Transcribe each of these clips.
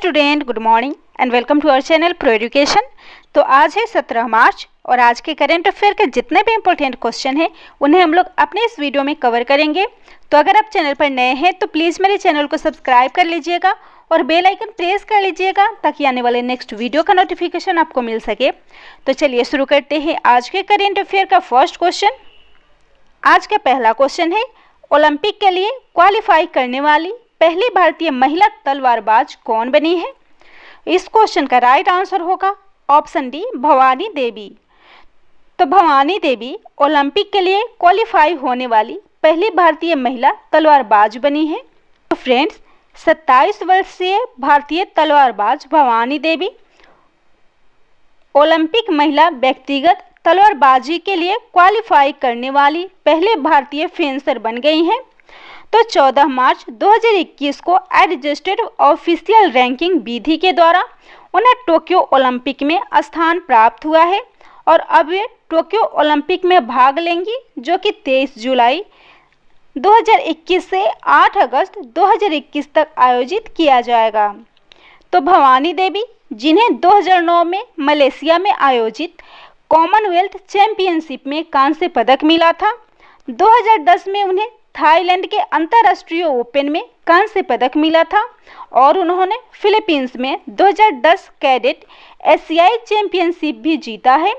Student, good morning and welcome to our channel pro education. तो आज है 17 मार्च और आज के करंट अफेयर के जितने भी इंपॉर्टेंट क्वेश्चन हैं उन्हें हम लोग अपने इस वीडियो में कवर करेंगे। तो अगर आप चैनल पर नए हैं तो प्लीज़ मेरे चैनल को सब्सक्राइब कर लीजिएगा और बेल आइकन प्रेस कर लीजिएगा ताकि आने वाले नेक्स्ट वीडियो का नोटिफिकेशन आपको मिल सके। तो चलिए शुरू करते हैं आज के करंट अफेयर का फर्स्ट क्वेश्चन। आज का पहला क्वेश्चन है, ओलंपिक के लिए क्वालिफाई करने वाली पहली भारतीय महिला तलवारबाज कौन बनी है? इस क्वेश्चन का राइट आंसर होगा ऑप्शन डी, भवानी देवी। तो भवानी देवी ओलंपिक के लिए क्वालिफाई होने वाली पहली भारतीय महिला तलवारबाज बनी है। तो फ्रेंड्स, 27 वर्षीय भारतीय तलवारबाज भवानी देवी ओलंपिक महिला व्यक्तिगत तलवारबाजी के लिए क्वालिफाई करने वाली पहले भारतीय फेंसर बन गई हैं। तो 14 मार्च 2021 को एडजस्टेड ऑफिशियल रैंकिंग विधि के द्वारा उन्हें टोक्यो ओलंपिक में स्थान प्राप्त हुआ है और अब वे टोक्यो ओलंपिक में भाग लेंगी, जो कि 23 जुलाई 2021 से 8 अगस्त 2021 तक आयोजित किया जाएगा। तो भवानी देवी, जिन्हें 2009 में मलेशिया में आयोजित कॉमनवेल्थ चैंपियनशिप में कांस्य पदक मिला था, 2010 में उन्हें थाईलैंड के अंतर्राष्ट्रीय ओपन में कांस्य पदक मिला था और उन्होंने फिलीपींस में 2010 कैडेट एशियाई चैंपियनशिप भी जीता है।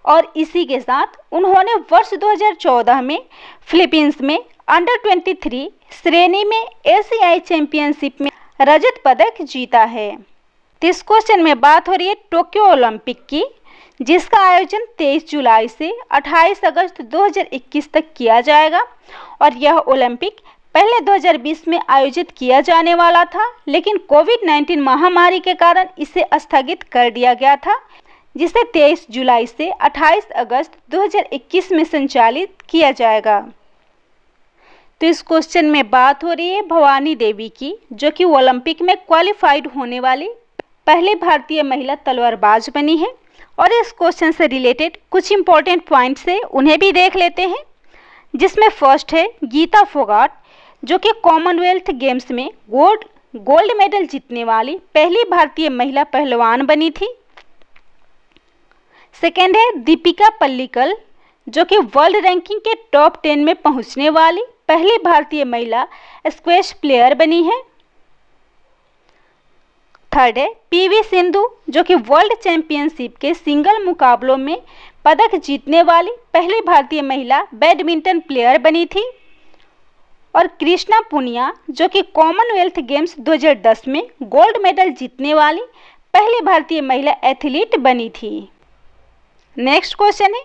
और इसी के साथ उन्होंने वर्ष 2014 में फिलीपींस में अंडर 23 श्रेणी में एशियाई चैंपियनशिप में रजत पदक जीता है। इस क्वेश्चन में बात हो रही है टोक्यो ओलंपिक की, जिसका आयोजन 23 जुलाई से 28 अगस्त 2021 तक किया जाएगा और यह ओलंपिक पहले 2020 में आयोजित किया जाने वाला था, लेकिन कोविड-19 महामारी के कारण इसे स्थगित कर दिया गया था, जिसे 23 जुलाई से 28 अगस्त 2021 में संचालित किया जाएगा। तो इस क्वेश्चन में बात हो रही है भवानी देवी की, जो कि ओलंपिक में क्वालिफाइड होने वाली पहली भारतीय महिला तलवारबाज बनी है। और इस क्वेश्चन से रिलेटेड कुछ इंपॉर्टेंट पॉइंट्स है, उन्हें भी देख लेते हैं। जिसमें फर्स्ट है गीता फोगाट, जो कि कॉमनवेल्थ गेम्स में गोल्ड मेडल जीतने वाली पहली भारतीय महिला पहलवान बनी थी। सेकेंड है दीपिका पल्लिकल, जो कि वर्ल्ड रैंकिंग के टॉप 10 में पहुंचने वाली पहली भारतीय महिला स्क्वैश प्लेयर बनी है। थर्ड है पीवी सिंधु, जो कि वर्ल्ड चैंपियनशिप के सिंगल मुकाबलों में पदक जीतने वाली पहली भारतीय महिला बैडमिंटन प्लेयर बनी थी। और कृष्णा पुनिया, जो कि कॉमनवेल्थ गेम्स 2010 में गोल्ड मेडल जीतने वाली पहली भारतीय महिला एथलीट बनी थी। नेक्स्ट क्वेश्चन है,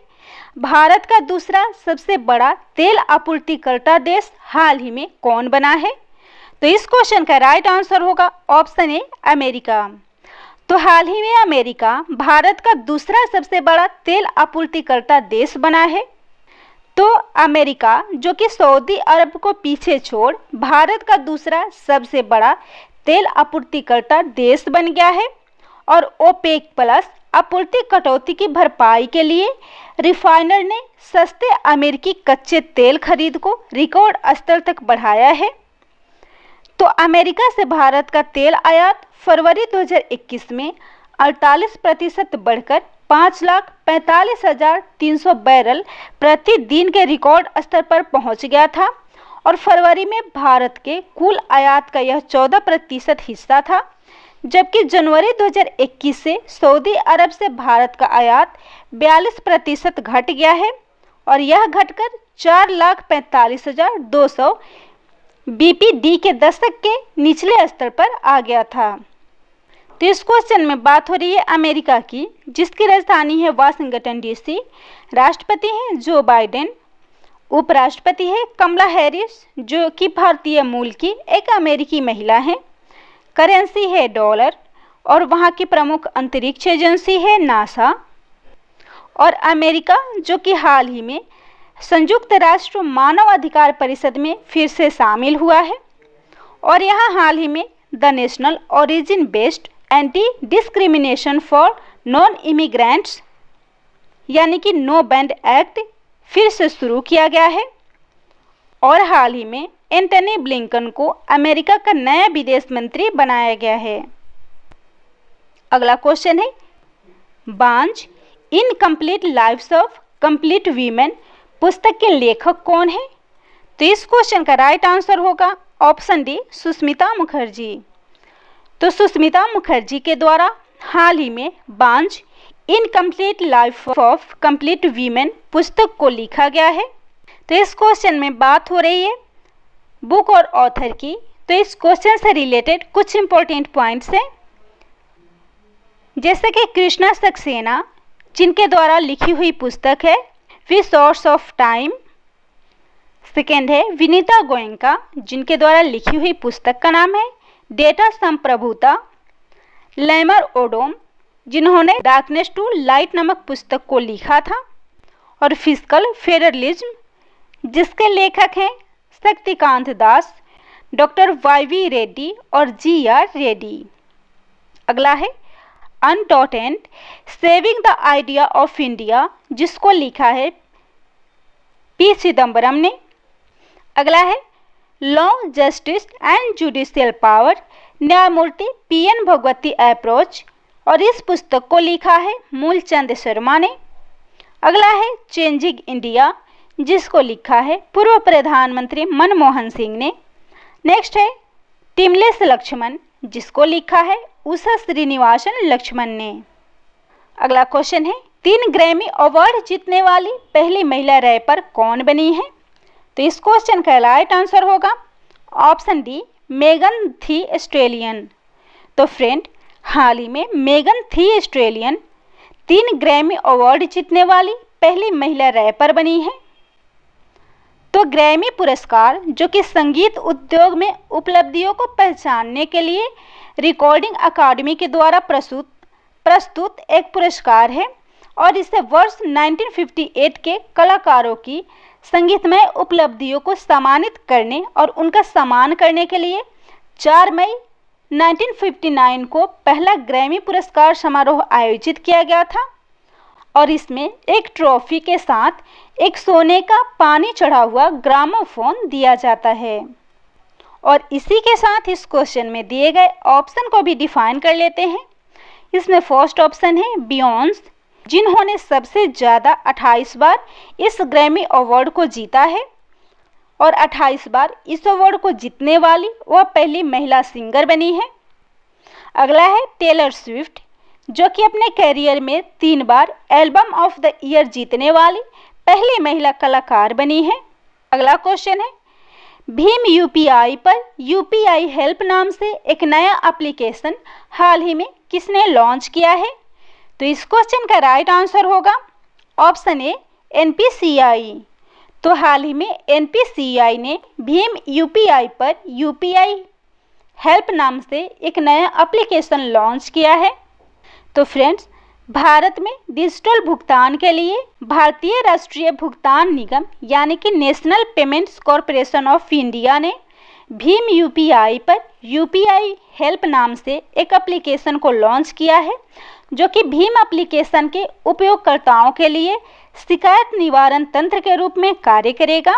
भारत का दूसरा सबसे बड़ा तेल आपूर्तिकर्ता देश हाल ही में कौन बना है? तो इस क्वेश्चन का राइट आंसर होगा ऑप्शन ए, अमेरिका। तो हाल ही में अमेरिका भारत का दूसरा सबसे बड़ा तेल आपूर्तिकर्ता देश बना है। तो अमेरिका, जो कि सऊदी अरब को पीछे छोड़ भारत का दूसरा सबसे बड़ा तेल आपूर्तिकर्ता देश बन गया है और ओपेक प्लस आपूर्ति कटौती की भरपाई के लिए रिफाइनर ने सस्ते अमेरिकी कच्चे तेल खरीद को रिकॉर्ड स्तर तक बढ़ाया है। तो अमेरिका से भारत का तेल आयात फरवरी 2021 में 48% बढ़कर 5,45,300 बैरल प्रतिदिन के रिकॉर्ड स्तर पर पहुंच गया था और फरवरी में भारत के कुल आयात का यह 14% हिस्सा था, जबकि जनवरी 2021 से सऊदी अरब से भारत का आयात 42% घट गया है और यह घटकर 4,45,200 बीपीडी के दशक के निचले स्तर पर आ गया था। तो इस क्वेश्चन में बात हो रही है अमेरिका की, जिसकी राजधानी है वाशिंगटन डीसी। राष्ट्रपति हैं जो बाइडेन, उपराष्ट्रपति है कमला हैरिस, जो कि भारतीय मूल की एक अमेरिकी महिला हैं। करेंसी है डॉलर और वहाँ की प्रमुख अंतरिक्ष एजेंसी है नासा। और अमेरिका, जो कि हाल ही में संयुक्त राष्ट्र मानव अधिकार परिषद में फिर से शामिल हुआ है और यहाँ हाल ही में the national origin based anti discrimination for non immigrants यानी कि नो बैंड एक्ट फिर से शुरू किया गया है और हाल ही में एंटनी ब्लिंकन को अमेरिका का नया विदेश मंत्री बनाया गया है। अगला क्वेश्चन है, Baanjh incomplete lives of complete women पुस्तक के लेखक कौन है? तो इस क्वेश्चन का राइट आंसर होगा ऑप्शन डी, सुष्मिता मुखर्जी। तो सुष्मिता मुखर्जी के द्वारा हाल ही में Baanjh incomplete life of complete women पुस्तक को लिखा गया है। तो इस क्वेश्चन में बात हो रही है बुक और ऑथर की। तो इस क्वेश्चन से रिलेटेड कुछ इंपॉर्टेंट पॉइंट्स हैं, जैसे कि कृष्णा सक्सेना जिनके द्वारा लिखी हुई पुस्तक है रिसोर्स ऑफ टाइम। सेकेंड है विनीता गोयनका जिनके द्वारा लिखी हुई पुस्तक का नाम है डेटा संप्रभुता। लैमर ओडोम जिन्होंने डार्कनेस टू लाइट नामक पुस्तक को लिखा था। और फिजिकल फेडरलिज्म जिसके लेखक हैं शक्तिकांत दास, डॉक्टर वाई.वी. रेड्डी और जी.आर. रेड्डी। अगला है undaunted saving the idea of India जिसको लिखा है पी. चिदम्बरम ने। अगला है law, justice and judicial power न्यायमूर्ति पी.एन. भगवती अप्रोच, और इस पुस्तक को लिखा है मूलचंद शर्मा ने। अगला है चेंजिंग इंडिया जिसको लिखा है पूर्व प्रधानमंत्री मनमोहन सिंह ने। नेक्स्ट है टिमलेस लक्ष्मण जिसको लिखा है उषा श्रीनिवासन लक्ष्मण ने। अगला क्वेश्चन है 3 ग्रैमी अवार्ड जीतने वाली पहली महिला रैपर कौन बनी है? तो इस क्वेश्चन का राइट आंसर होगा ऑप्शन डी, मेगन थी स्टैलियन। तो फ्रेंड, हाल ही में मेगन थी स्टैलियन 3 ग्रैमी अवार्ड जीतने वाली पहली महिला रैपर बनी है। तो ग्रैमी पुरस्कार जो कि संगीत उद्योग में उपलब्धियों को पहचानने के लिए रिकॉर्डिंग अकादमी के द्वारा प्रस्तुत एक पुरस्कार है और इसे वर्ष 1958 के कलाकारों की संगीतमय उपलब्धियों को सम्मानित करने और उनका सम्मान करने के लिए 4 मई 1959 को पहला ग्रैमी पुरस्कार समारोह आयोजित किया गया था और इसमें एक ट्रॉफी के साथ एक सोने का पानी चढ़ा हुआ ग्रामोफोन दिया जाता है। और इसी के साथ इस क्वेश्चन में दिए गए ऑप्शन को भी डिफाइन कर लेते हैं। इसमें फर्स्ट ऑप्शन है बियॉन्स जिन्होंने सबसे ज़्यादा 28 बार इस ग्रैमी अवार्ड को जीता है और 28 बार इस अवार्ड को जीतने वाली वह पहली महिला सिंगर बनी है। अगला है टेलर स्विफ्ट जो कि अपने करियर में 3 बार एल्बम ऑफ द ईयर जीतने वाली पहली महिला कलाकार बनी है। अगला क्वेश्चन है भीम यूपीआई पर यूपीआई हेल्प नाम से एक नया एप्लीकेशन हाल ही में किसने लॉन्च किया है? तो इस क्वेश्चन का राइट आंसर होगा ऑप्शन ए, एनपीसीआई। तो हाल ही में एनपीसीआई ने भीम यूपीआई पर यूपीआई हेल्प नाम से एक नया एप्लीकेशन लॉन्च किया है। तो फ्रेंड्स, भारत में डिजिटल भुगतान के लिए भारतीय राष्ट्रीय भुगतान निगम यानी कि national payments corporation of India ने भीम यूपीआई पर यूपीआई हेल्प नाम से एक एप्लीकेशन को लॉन्च किया है जो कि भीम एप्लीकेशन के उपयोगकर्ताओं के लिए शिकायत निवारण तंत्र के रूप में कार्य करेगा।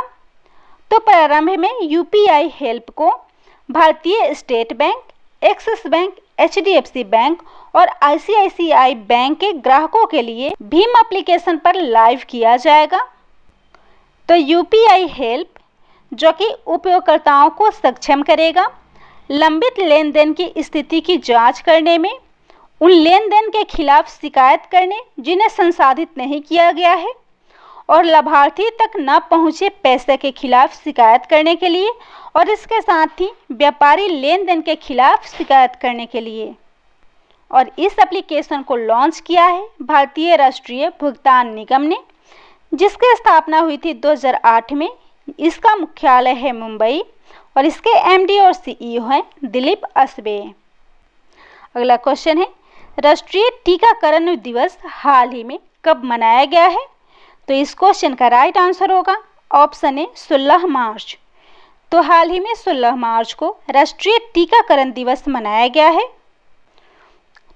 तो प्रारंभ में यूपीआई हेल्प को भारतीय state bank, axis bank, HDFC bank और आईसीआईसीआई बैंक के ग्राहकों के लिए भीम एप्लीकेशन पर लाइव किया जाएगा। तो यूपीआई हेल्प जो कि उपयोगकर्ताओं को सक्षम करेगा लंबित लेन देन की स्थिति की जांच करने में, उन लेन देन के खिलाफ शिकायत करने जिन्हें संसाधित नहीं किया गया है और लाभार्थी तक न पहुंचे पैसे के खिलाफ शिकायत करने के लिए और इसके साथ ही व्यापारी लेन देन के खिलाफ शिकायत करने के लिए। और इस एप्लीकेशन को लॉन्च किया है भारतीय राष्ट्रीय भुगतान निगम ने जिसकी स्थापना हुई थी 2008 में। इसका मुख्यालय है मुंबई और इसके एमडी और सीईओ हैं दिलीप असबे। अगला क्वेश्चन है राष्ट्रीय टीकाकरण दिवस हाल ही में कब मनाया गया है? तो इस क्वेश्चन का राइट आंसर होगा ऑप्शन ए 16 मार्च। तो हाल ही में 16 मार्च को राष्ट्रीय टीकाकरण दिवस मनाया गया है।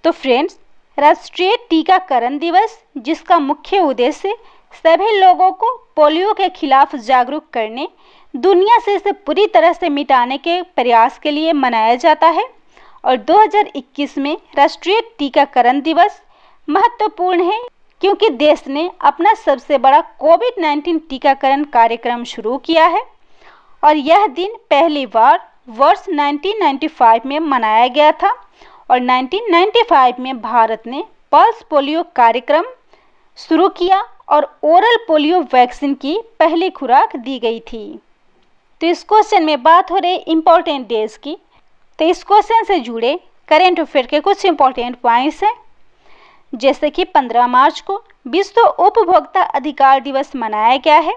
तो फ्रेंड्स, राष्ट्रीय टीकाकरण दिवस जिसका मुख्य उद्देश्य सभी लोगों को पोलियो के खिलाफ जागरूक करने, दुनिया से इसे पूरी तरह से मिटाने के प्रयास के लिए मनाया जाता है। और 2021 में राष्ट्रीय टीकाकरण दिवस महत्वपूर्ण है क्योंकि देश ने अपना सबसे बड़ा कोविड-19 टीकाकरण कार्यक्रम शुरू किया है और यह दिन पहली बार वर्ष 1995 में मनाया गया था और 1995 में भारत ने पल्स पोलियो कार्यक्रम शुरू किया और ओरल पोलियो वैक्सीन की पहली खुराक दी गई थी। तो इस क्वेश्चन में बात हो रही इम्पोर्टेंट डेज की। तो इस क्वेश्चन से जुड़े करेंट अफेयर के कुछ इम्पोर्टेंट पॉइंट्स हैं, जैसे कि 15 मार्च को विश्व उपभोक्ता अधिकार दिवस मनाया गया है,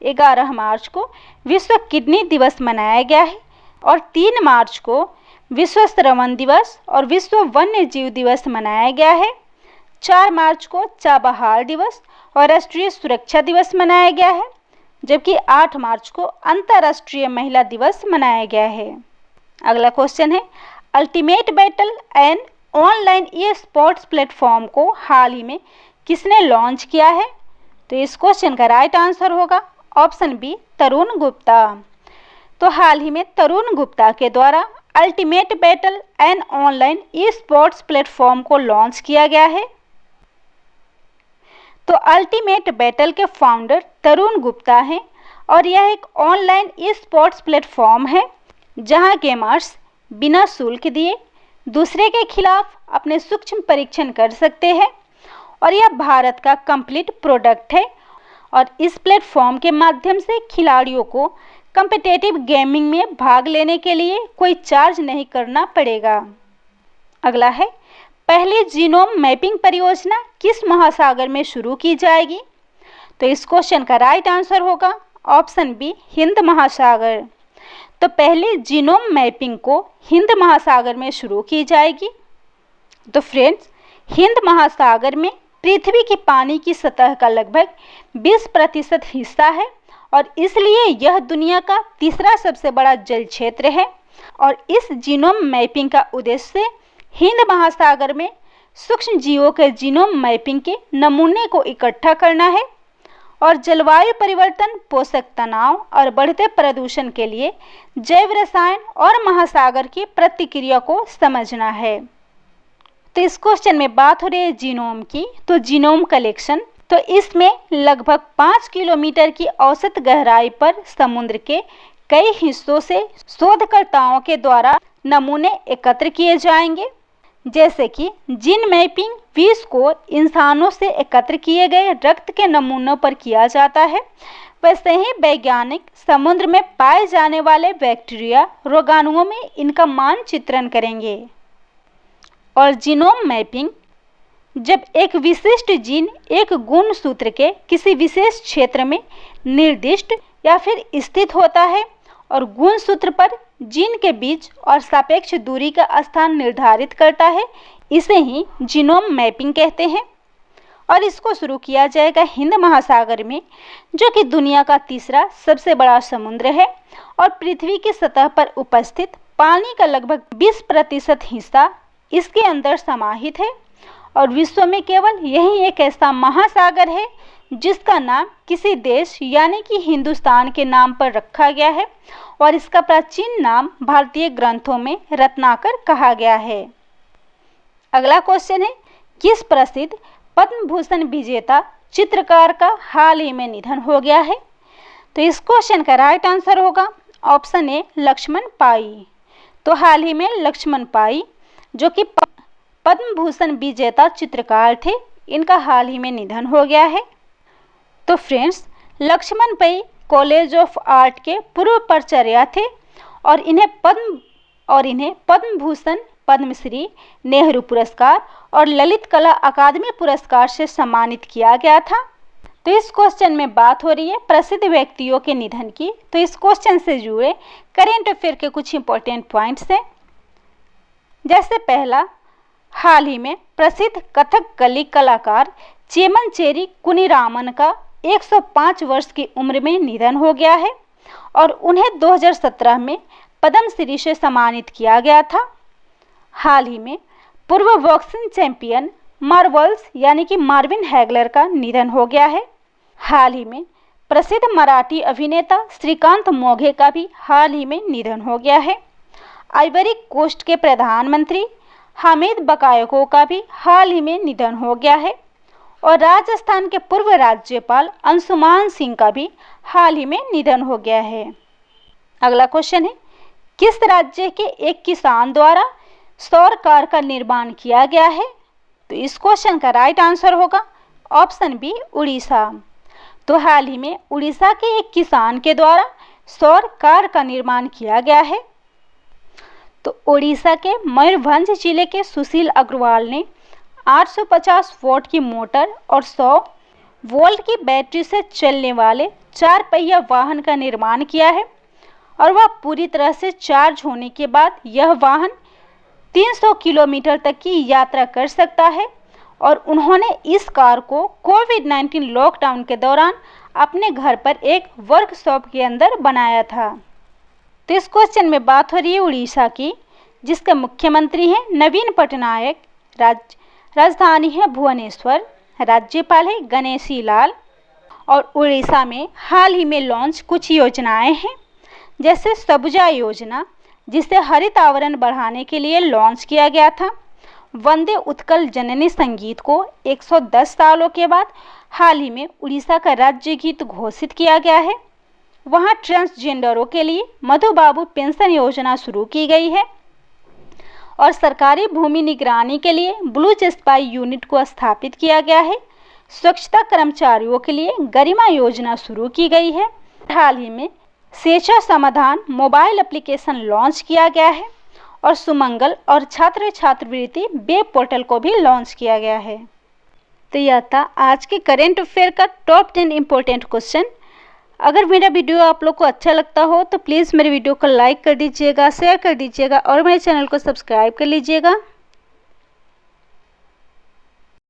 11 मार्च को विश्व किडनी दिवस मनाया गया है और 3 मार्च को विश्व श्रवण दिवस और विश्व वन्य जीव दिवस मनाया गया है। 4 मार्च को चाबहार दिवस और राष्ट्रीय सुरक्षा दिवस मनाया गया है, जबकि 8 मार्च को अंतर्राष्ट्रीय महिला दिवस मनाया गया है। अगला क्वेश्चन है, ultimate battle and online e sports platform को हाल ही में किसने लॉन्च किया है? तो इस क्वेश्चन का राइट आंसर होगा ऑप्शन बी, तरुण गुप्ता। तो हाल ही में तरुण गुप्ता के द्वारा ultimate battle and online e sports platform को लॉन्च किया गया है। तो अल्टीमेट बैटल के फाउंडर तरुण गुप्ता हैं और यह एक ऑनलाइन ई स्पोर्ट्स प्लेटफॉर्म है जहां गेमर्स बिना शुल्क दिए दूसरे के खिलाफ अपने सूक्ष्म परीक्षण कर सकते हैं और यह भारत का कंप्लीट प्रोडक्ट है और इस प्लेटफॉर्म के माध्यम से खिलाड़ियों को कॉम्पिटिटिव गेमिंग में भाग लेने के लिए कोई चार्ज नहीं करना पड़ेगा। अगला है, पहली जीनोम मैपिंग परियोजना किस महासागर में शुरू की जाएगी? तो इस क्वेश्चन का राइट आंसर होगा ऑप्शन बी, हिंद महासागर। तो पहले जीनोम मैपिंग को हिंद महासागर में शुरू की जाएगी। तो फ्रेंड्स, हिंद महासागर में पृथ्वी की पानी की सतह का लगभग 20% हिस्सा है और इसलिए यह दुनिया का तीसरा सबसे बड़ा जल क्षेत्र है और इस जीनोम मैपिंग का उद्देश्य हिंद महासागर में सूक्ष्म जीवों के जीनोम मैपिंग के नमूने को इकट्ठा करना है और जलवायु परिवर्तन, पोषक तनाव और बढ़ते प्रदूषण के लिए जैव रसायन और महासागर की प्रतिक्रिया को समझना है। तो इस क्वेश्चन में बात हो रही है जीनोम की। तो जीनोम कलेक्शन, तो इसमें लगभग 5 किलोमीटर की औसत गहराई पर समुद्र के कई हिस्सों से शोधकर्ताओं के द्वारा नमूने एकत्र किए जाएंगे। जैसे कि जीन मैपिंग 20 को इंसानों से एकत्र किए गए रक्त के नमूनों पर किया जाता है, वैसे ही वैज्ञानिक समुद्र में पाए जाने वाले बैक्टीरिया रोगाणुओं में इनका मानचित्रण करेंगे। और जीनोम मैपिंग, जब एक विशिष्ट जीन एक गुणसूत्र के किसी विशेष क्षेत्र में निर्दिष्ट या फिर स्थित होता है और गुणसूत्र पर जीन के बीच और सापेक्ष दूरी का स्थान निर्धारित करता है, इसे ही जीनोम मैपिंग कहते हैं। और इसको शुरू किया जाएगा हिंद महासागर में, जो कि दुनिया का तीसरा सबसे बड़ा समुद्र है और पृथ्वी की सतह पर उपस्थित पानी का लगभग 20% हिस्सा इसके अंदर समाहित है और विश्व में केवल यही एक ऐसा महासागर है जिसका नाम किसी देश यानी कि हिंदुस्तान के नाम पर रखा गया है और इसका प्राचीन नाम भारतीय ग्रंथों में रत्नाकर कहा गया है। अगला क्वेश्चन है, किस प्रसिद्ध पद्म भूषण विजेता चित्रकार का हाल ही में निधन हो गया है? तो इस क्वेश्चन का राइट आंसर होगा ऑप्शन ए, लक्ष्मण पाई। तो हाल ही में लक्ष्मण पाई, जो कि पद्म भूषण विजेता चित्रकार थे, इनका हाल ही में निधन हो गया है। तो friends, Laxman Pai college of art के पूर्व प्राचार्य थे और इन्हें पद्म भूषण, पद्मश्री, नेहरू पुरस्कार और ललित कला अकादमी पुरस्कार से सम्मानित किया गया था। तो इस क्वेश्चन में बात हो रही है प्रसिद्ध व्यक्तियों के निधन की। तो इस क्वेश्चन से जुड़े करेंट अफेयर के कुछ इंपॉर्टेंट पॉइंट्स हैं। जैसे पहला, हाल ही में प्रसिद्ध कथकली कलाकार चेमनचेरी कुनिरामन का 105 वर्ष की उम्र में निधन हो गया है और उन्हें 2017 में पद्मश्री से सम्मानित किया गया था। हाल ही में पूर्व बॉक्सिंग चैंपियन मार्वल्स यानी कि मार्विन हैगलर का निधन हो गया है। हाल ही में प्रसिद्ध मराठी अभिनेता श्रीकांत मोघे का भी हाल ही में निधन हो गया है। आइवरी कोस्ट के प्रधानमंत्री हामिद बकायोको का भी हाल ही में निधन हो गया है और राजस्थान के पूर्व राज्यपाल अंशुमान सिंह का भी हाल ही में निधन हो गया है। अगला क्वेश्चन है, किस राज्य के एक किसान द्वारा सौर कार का निर्माण किया गया है? तो इस क्वेश्चन का राइट आंसर होगा ऑप्शन बी, उड़ीसा। तो हाल ही में उड़ीसा के एक किसान के द्वारा सौर कार का निर्माण किया गया है। तो उड़ीसा के मयूरभंज जिले के सुशील अग्रवाल ने 850 वोल्ट की मोटर और 100 वोल्ट की बैटरी से चलने वाले 4 पहिया वाहन का निर्माण किया है और वह पूरी तरह से चार्ज होने के बाद यह वाहन 300 किलोमीटर तक की यात्रा कर सकता है और उन्होंने इस कार को कोविड-19 लॉकडाउन के दौरान अपने घर पर एक वर्कशॉप के अंदर बनाया था। तो इस क्वेश्चन में बात हो रही है उड़ीसा की, जिसके मुख्यमंत्री हैं नवीन पटनायक, राजधानी है भुवनेश्वर, राज्यपाल है गणेशी लाल। और उड़ीसा में हाल ही में लॉन्च कुछ योजनाएं हैं, जैसे सबुजा योजना, जिसे हरित आवरण बढ़ाने के लिए लॉन्च किया गया था। वंदे उत्कल जननी संगीत को 110 सालों के बाद हाल ही में उड़ीसा का राज्य गीत घोषित किया गया है। वहां ट्रांसजेंडरों के लिए मधुबाबू पेंशन योजना शुरू की गई है और सरकारी भूमि निगरानी के लिए ब्लू स्पाई यूनिट को स्थापित किया गया है। स्वच्छता कर्मचारियों के लिए गरिमा योजना शुरू की गई है। हाल ही में सेचा समाधान मोबाइल एप्लीकेशन लॉन्च किया गया है और सुमंगल और छात्र छात्रवृत्ति वेब पोर्टल को भी लॉन्च किया गया है। तो यह था आज के करेंट अफेयर का टॉप 10 इम्पोर्टेंट क्वेश्चन। अगर मेरा वीडियो आप लोग को अच्छा लगता हो तो प्लीज़ मेरे वीडियो को लाइक कर दीजिएगा, शेयर कर दीजिएगा और मेरे चैनल को सब्सक्राइब कर लीजिएगा।